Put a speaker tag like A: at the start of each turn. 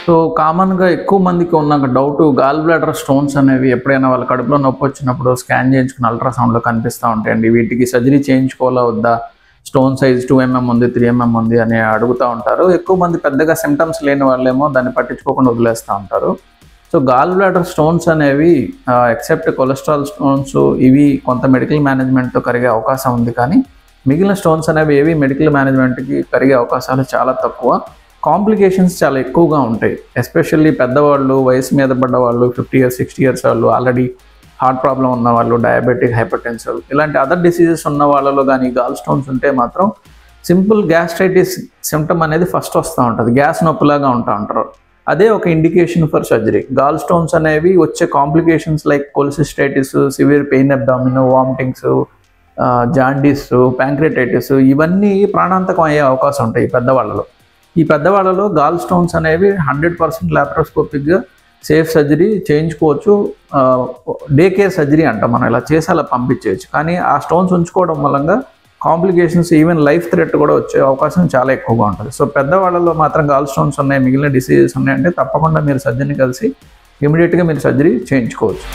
A: So కామన్‌గా ఎక్కువ మందికి ఉన్న ఒక డౌటు గాల్ బ్లాడర్ స్టోన్స్ అనేవి ఎప్పుడైనా వాళ్ళ కడుపులో నొప్పి వచ్చినప్పుడు స్కాన్ చేయించుకుని అల్ట్రాసౌండ్‌లో కనిపిస్తా ఉంటాయండి. వీటికి సర్జరీ చేయించుకోవాలా వద్దా? స్టోన్ సైజ్ 2 ఉంది, 3 ఉంది అని అడుగుతా ఉంటారు. ఎక్కువ మంది పెద్దగా సింప్టమ్స్ లేని వాళ్ళేమో దాన్ని పట్టించుకోకుండా వదిలేస్తా ఉంటారు. సో గాల్ బ్లాడర్ స్టోన్స్ అనేవి ఎక్సెప్ట్ కొలెస్ట్రాల్ స్టోన్స్ ఇవి కొంత మెడికల్ మేనేజ్మెంట్‌తో కరిగే అవకాశం ఉంది. కానీ మిగిలిన స్టోన్స్ అనేవి ఏవి మెడికల్ మేనేజ్మెంట్‌కి కరిగే అవకాశాలు చాలా తక్కువ. కాంప్లికేషన్స్ చాలా ఎక్కువగా ఉంటాయి. ఎస్పెషల్లీ పెద్దవాళ్ళు, వయసు మీద పడ్డవాళ్ళు, 50 ఇయర్స్, 60 ఇయర్స్ వాళ్ళు, ఆల్రెడీ హార్ట్ ప్రాబ్లం ఉన్నవాళ్ళు, డయాబెటిక్, హైపర్‌టెన్సివ్ ఇలాంటి అదర్ డిసీజెస్ ఉన్న వాళ్ళలో కానీ గాల్ స్టోన్స్ ఉంటే మాత్రం సింపుల్ గ్యాస్ట్రైటిస్ సిమ్టమ్ అనేది ఫస్ట్ వస్తూ ఉంటుంది. గ్యాస్ నొప్పిలాగా ఉంటా ఉంటారు. అదే ఒక indication for surgery. Gall stones అనేవి వచ్చే complications like cholecystitis, severe pain abdomen, vomitings, jaundice, pancreatitis ఇవన్నీ ప్రాణాంతకం అయ్యే అవకాశం ఉంటాయి ఈ పెద్దవాళ్ళలో గాల్ స్టోన్స్ అనేవి 100% లాప్రోస్కోపిక్గా సేఫ్ సర్జరీ చేయించుకోవచ్చు. డే కేర్ సర్జరీ అంటాం మనం, ఇలా చేసి అలా పంపించేయచ్చు. కానీ ఆ స్టోన్స్ ఉంచుకోవడం మూలంగా కాంప్లికేషన్స్ ఈవెన్ లైఫ్ థ్రెట్ కూడా వచ్చే అవకాశం చాలా ఎక్కువగా ఉంటుంది. సో పెద్దవాళ్ళలో మాత్రం గాల్ స్టోన్స్ ఉన్నాయి, మిగిలిన డిసీజెస్ ఉన్నాయంటే తప్పకుండా మీరు సర్జరీని కలిసి ఇమీడియట్గా మీరు సర్జరీ చేయించుకోవచ్చు.